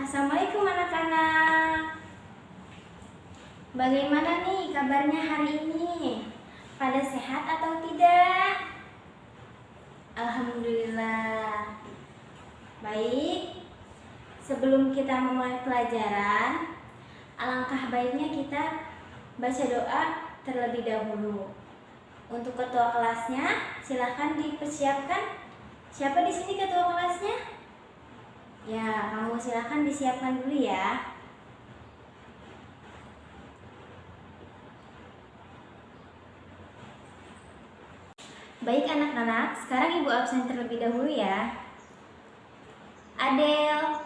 Assalamualaikum anak-anak. Bagaimana nih kabarnya hari ini? Pada sehat atau tidak? Alhamdulillah. Baik. Sebelum kita memulai pelajaran, alangkah baiknya kita baca doa terlebih dahulu. Untuk ketua kelasnya, silahkan dipersiapkan. Siapa di sini ketua kelasnya? Ya, kamu silahkan disiapkan dulu ya. Baik anak-anak, sekarang ibu absen terlebih dahulu ya. Adel,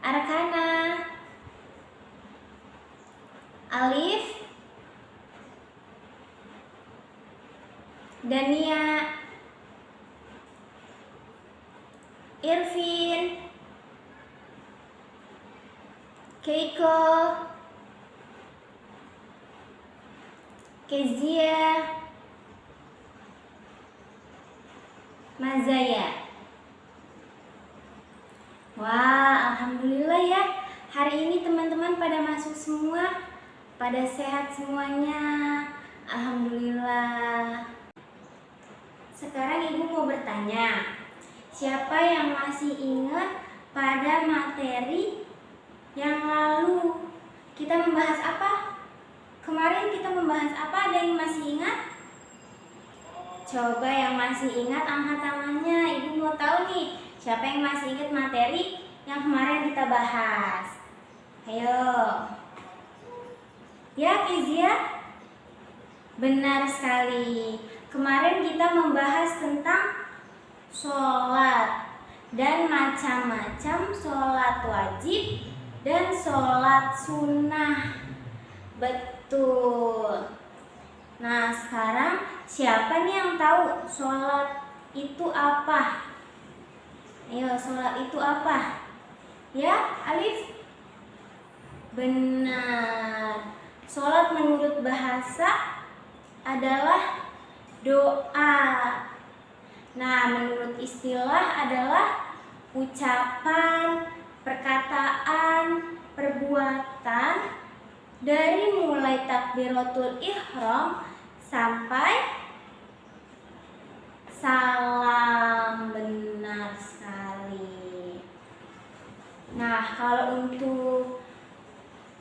Arkana, Alif, Dania, Irvin, Keiko, Kezia, Mazaya. Wah, alhamdulillah ya. Hari ini teman-teman pada masuk semua, pada sehat semuanya. Alhamdulillah. Sekarang ibu mau bertanya, siapa yang masih ingat pada materi yang lalu? Kita membahas apa? Kemarin kita membahas apa? Ada yang masih ingat? Coba yang masih ingat angkat tangannya. Ibu mau tahu nih, siapa yang masih ingat materi yang kemarin kita bahas? Ayo. Ya, Kezia? Benar sekali. Kemarin kita membahas tentang sholat dan macam-macam sholat wajib dan sholat sunnah. Betul. Nah, sekarang siapa nih yang tahu sholat itu apa? Ayo, sholat itu apa? Ya, Alif? Benar. Sholat menurut bahasa adalah doa. Nah, menurut istilah adalah ucapan, perkataan, perbuatan dari mulai takbiratul ihram sampai salam. Benar sekali. Nah, kalau untuk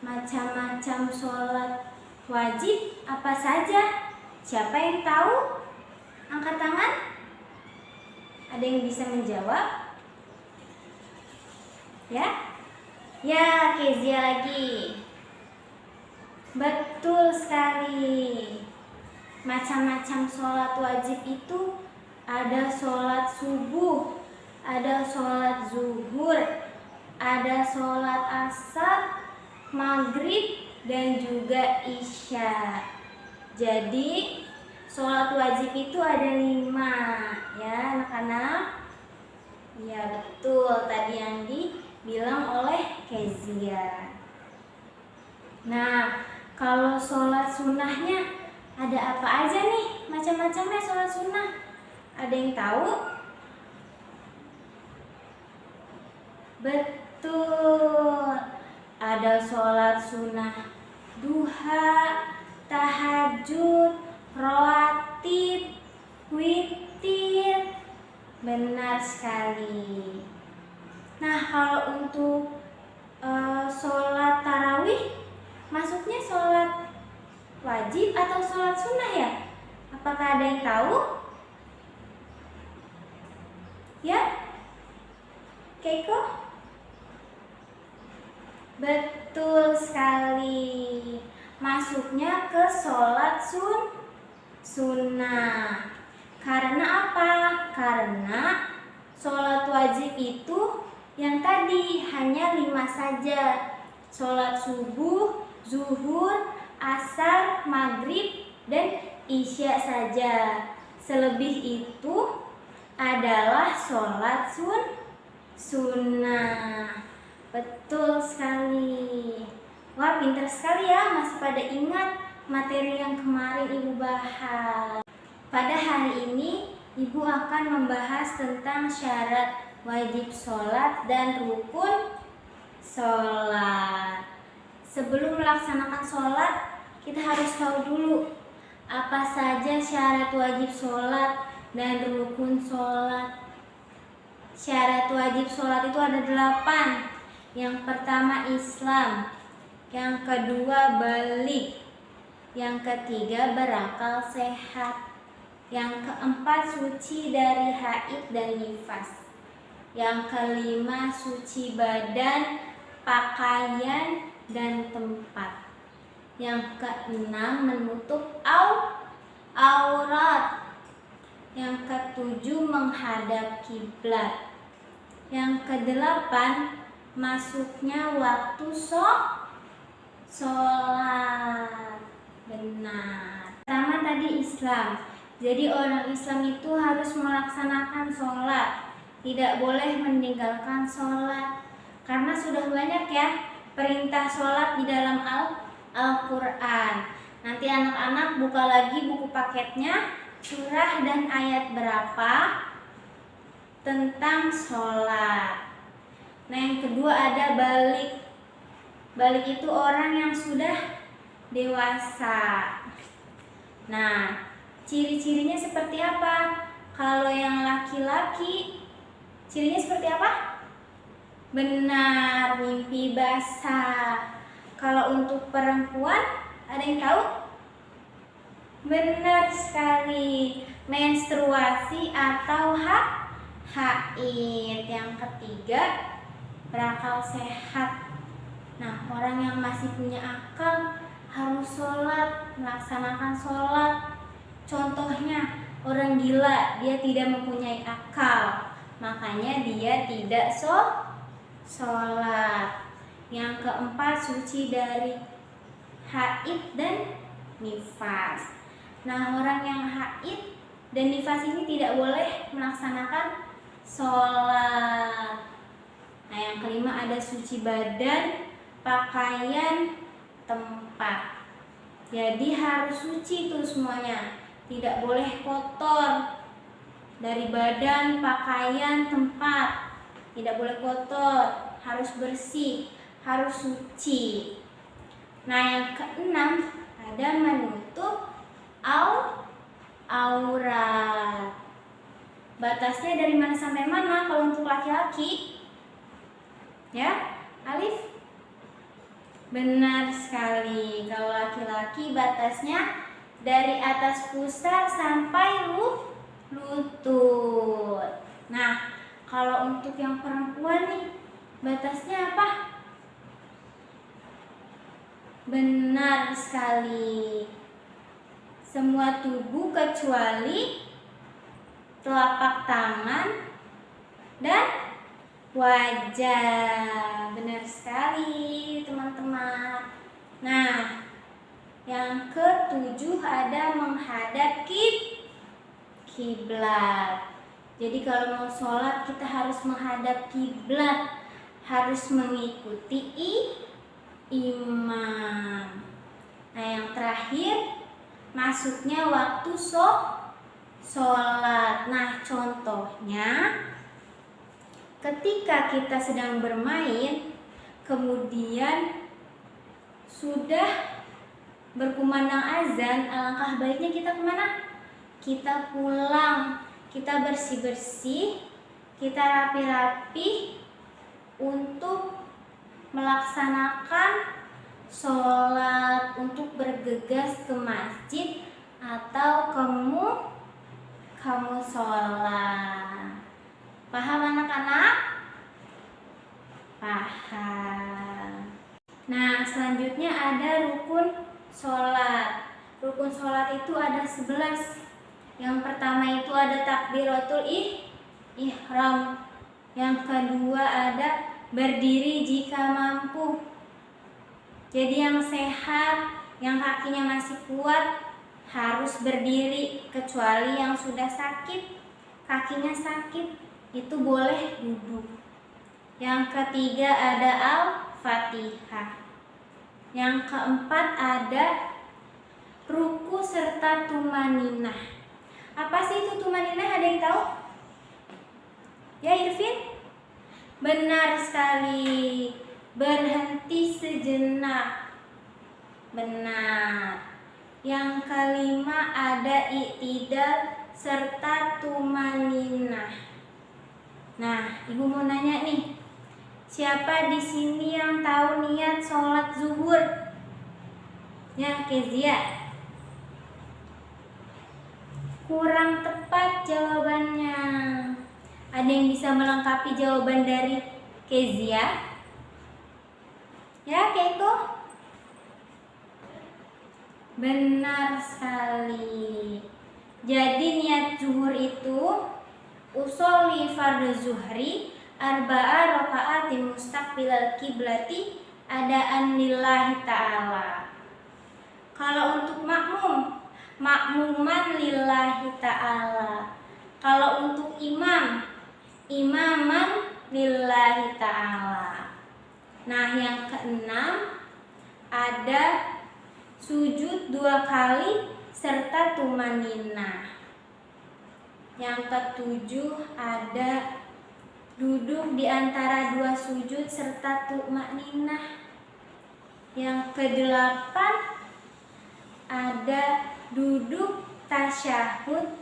macam-macam sholat wajib apa saja? Siapa yang tahu? Angkat tangan. Ada yang bisa menjawab? Ya? Ya, Kezia lagi. Betul sekali. Macam-macam sholat wajib itu ada sholat subuh, ada sholat zuhur, ada sholat asar, maghrib, dan juga isya. Jadi sholat wajib itu ada 5 ya anak-anak. Ya betul, tadi yang dibilang oleh Kezia. Nah, kalau sholat sunnahnya ada apa aja nih? Macam-macamnya sholat sunnah. Ada yang tahu? Betul. Ada sholat sunnah duha, tahajud, rawatib, witir. Benar sekali. Nah, kalau untuk sholat tarawih, masuknya sholat wajib atau sholat sunnah ya? Apakah ada yang tahu? Ya? Keiko? Betul sekali. Masuknya ke sholat sunnah. Karena apa? Karena sholat wajib itu yang tadi hanya 5 saja. Sholat subuh, zuhur, asar, maghrib, dan isya saja. Selebih itu adalah sholat sunnah. Betul sekali. Wah, pintar sekali ya, masih pada ingat materi yang kemarin ibu bahas. Pada hari ini ibu akan membahas tentang syarat wajib sholat dan rukun sholat. Sebelum melaksanakan sholat, kita harus tahu dulu apa saja syarat wajib sholat dan rukun sholat. Syarat wajib sholat itu ada 8. Yang pertama Islam, yang kedua balik, yang ketiga berakal sehat, yang keempat suci dari haid dan nifas, yang kelima suci badan, pakaian, dan tempat, yang keenam menutup aurat, yang ketujuh menghadap kiblat, yang kedelapan masuknya waktu sholat. Benar. Pertama tadi Islam. Jadi orang Islam itu harus melaksanakan sholat, tidak boleh meninggalkan sholat. Karena sudah banyak ya perintah sholat di dalam Al-Quran. Nanti anak-anak buka lagi buku paketnya, surah dan ayat berapa tentang sholat. Nah, yang kedua ada balik. Balik itu orang yang sudah dewasa. Nah, ciri-cirinya seperti apa? Kalau yang laki-laki, cirinya seperti apa? Benar, mimpi basah. Kalau untuk perempuan, ada yang tahu? Benar sekali, menstruasi atau haid. Yang ketiga, berakal sehat. Nah, orang yang masih punya akal harus sholat, melaksanakan sholat. Contohnya, orang gila, dia tidak mempunyai akal, makanya dia tidak sholat. Yang keempat, suci dari haid dan nifas. Nah, orang yang haid dan nifas ini tidak boleh melaksanakan sholat. Nah, yang kelima ada suci badan, pakaian, tempat. Jadi harus suci itu semuanya, tidak boleh kotor. Dari badan, pakaian, tempat, tidak boleh kotor, harus bersih, harus suci. Nah, yang keenam ada menutup aurat. Batasnya dari mana sampai mana kalau untuk laki-laki? Ya, Alif? Benar sekali. Kalau laki-laki batasnya dari atas pusar sampai lutut. Nah, kalau untuk yang perempuan nih, batasnya apa? Benar sekali. Semua tubuh kecuali telapak tangan dan wajah. Benar sekali, teman-teman. Nah, yang ketujuh ada menghadap kiblat. Jadi kalau mau sholat kita harus menghadap kiblat, harus mengikuti imam. Nah, yang terakhir masuknya waktu sholat. Nah, contohnya ketika kita sedang bermain, kemudian sudah berkumandang azan, alangkah baiknya kita kemana? Kita pulang, kita bersih-bersih, kita rapi-rapi untuk melaksanakan sholat, untuk bergegas ke masjid atau kamu sholat. Paham anak-anak? Paham. Nah, selanjutnya ada rukun sholat. Rukun sholat itu ada 11. Yang pertama itu ada takbiratul ihram. Yang kedua ada berdiri jika mampu. Jadi yang sehat, yang kakinya masih kuat harus berdiri, kecuali yang sudah sakit, kakinya sakit, itu boleh duduk. Yang ketiga ada Al-Fatihah. Yang keempat ada ruku serta tumaninah. Apa sih itu tumaninah? Ada yang tahu? Ya, Irfin? Benar sekali. Berhenti sejenak. Benar. Yang kelima ada i'tidal serta tumaninah. Nah, Ibu mau nanya nih. Siapa di sini yang tahu niat sholat zuhur? Ya, Kezia. Kurang tepat jawabannya. Ada yang bisa melengkapi jawaban dari Kezia? Ya, Keiko? Benar sekali. Jadi niat zuhur itu usolli fardhu zuhri arba'a raka'atin mustaqbilal kiblati adaan lillahi ta'ala. Kalau untuk makmum, makmuman lillahi ta'ala. Kalau untuk imam, imaman lillahi ta'ala. Nah, yang keenam ada sujud 2 kali serta tumaninah. Yang ketujuh ada duduk di antara 2 sujud serta tumaninah. Yang kedelapan ada duduk tasyahud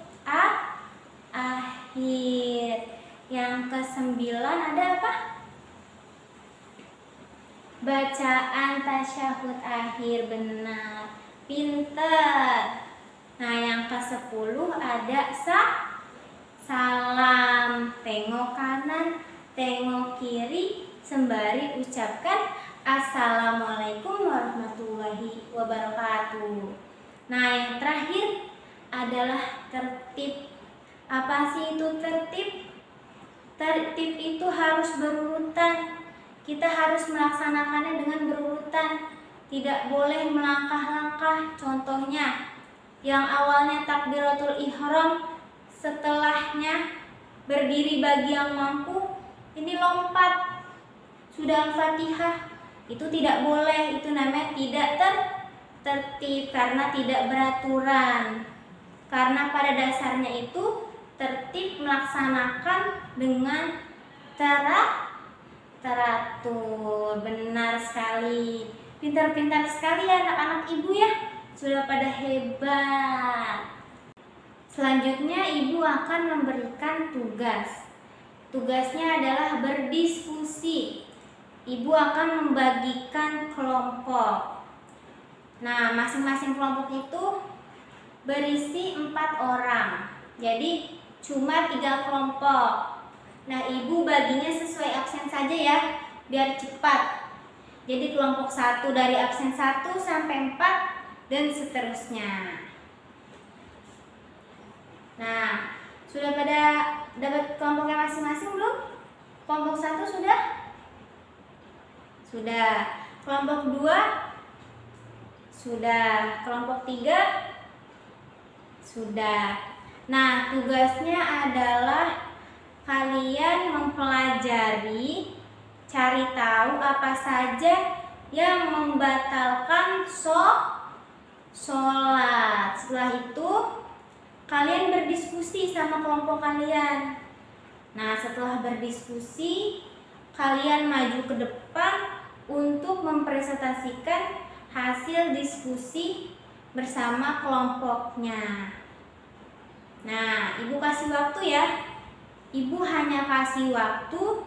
akhir. Yang kesembilan ada apa? Bacaan tasyahud akhir. Benar, pinter. Nah, yang ke-10 ada salam. Tengok kanan, tengok kiri, sembari ucapkan Assalamualaikum warahmatullahi wabarakatuh. Nah, yang terakhir adalah tertib. Apa sih itu tertib? Tertib itu harus berurutan. Kita harus melaksanakannya dengan berurutan. Tidak boleh melangkah-langkah. Contohnya, yang awalnya takbiratul ihram, setelahnya berdiri bagi yang mampu, ini lompat. Sudah Al-Fatihah. Itu tidak boleh. Itu namanya tidak tertib karena tidak beraturan. Karena pada dasarnya itu tertib melaksanakan dengan teratur. Benar sekali. Pintar-pintar sekali ya anak-anak ibu ya. Sudah pada hebat. Selanjutnya ibu akan memberikan tugas. Tugasnya adalah berdiskusi. Ibu akan membagikan kelompok. Nah, masing-masing kelompok itu berisi 4 orang. Jadi cuma 3 kelompok. Nah, ibu baginya sesuai absen saja ya, biar cepat. Jadi kelompok 1 dari absen 1 sampai 4 dan seterusnya. Nah, sudah pada dapat kelompoknya masing-masing belum? Kelompok 1 sudah? Sudah. Kelompok 2 sudah. Kelompok 3 sudah. Nah, tugasnya adalah kalian mempelajari, cari tahu apa saja yang membatalkan sholat. Setelah itu kalian berdiskusi sama kelompok kalian. Nah, setelah berdiskusi, kalian maju ke depan untuk mempresentasikan hasil diskusi bersama kelompoknya. Nah, ibu kasih waktu ya. Ibu hanya kasih waktu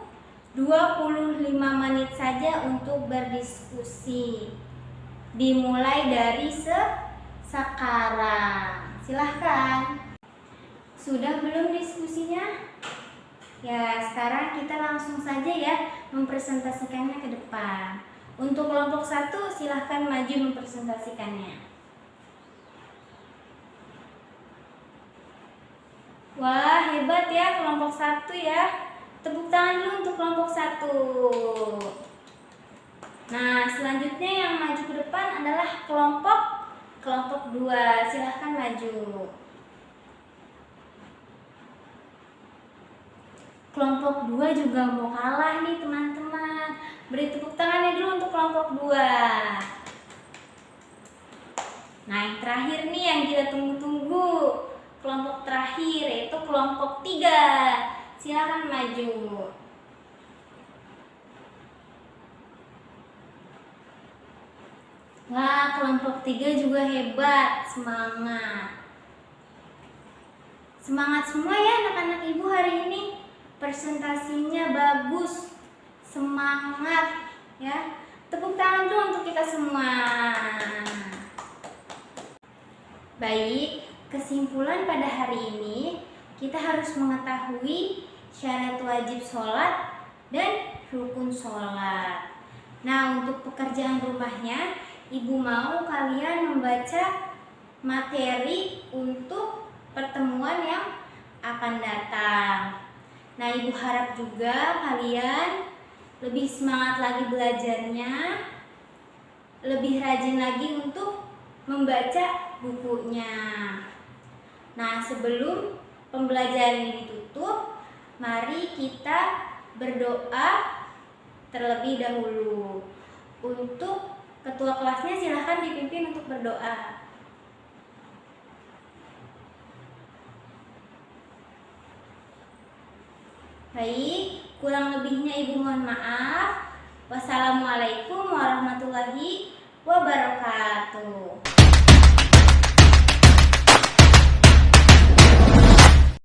25 menit saja untuk berdiskusi. Dimulai dari sekarang. Silahkan. Sudah belum diskusinya? Ya, sekarang kita langsung saja ya mempresentasikannya ke depan. Untuk kelompok 1 silahkan maju mempresentasikannya. Wah, hebat ya kelompok 1 ya. Tepuk tangan dulu untuk kelompok 1. Nah, selanjutnya yang maju ke depan adalah kelompok 2. Silahkan maju. Kelompok 2 juga mau kalah nih teman-teman. Beri tepuk tangannya dulu untuk kelompok 2. Nah, yang terakhir nih yang kita tunggu-tunggu. Kelompok terakhir yaitu kelompok 3. Silakan maju. Wah, kelompok 3 juga hebat, semangat. Semangat semua ya anak-anak ibu hari ini. Presentasinya bagus, semangat ya. Tepuk tangan dulu untuk kita semua. Baik, kesimpulan pada hari ini kita harus mengetahui syarat wajib sholat dan rukun sholat. Nah, untuk pekerjaan rumahnya, ibu mau kalian membaca materi untuk pertemuan yang akan datang. Nah, ibu harap juga kalian lebih semangat lagi belajarnya, lebih rajin lagi untuk membaca bukunya. Nah, sebelum pembelajaran ini ditutup, mari kita berdoa terlebih dahulu. Untuk ketua kelasnya silahkan dipimpin untuk berdoa. Baik, kurang lebihnya ibu mohon maaf. Wassalamualaikum warahmatullahi wabarakatuh.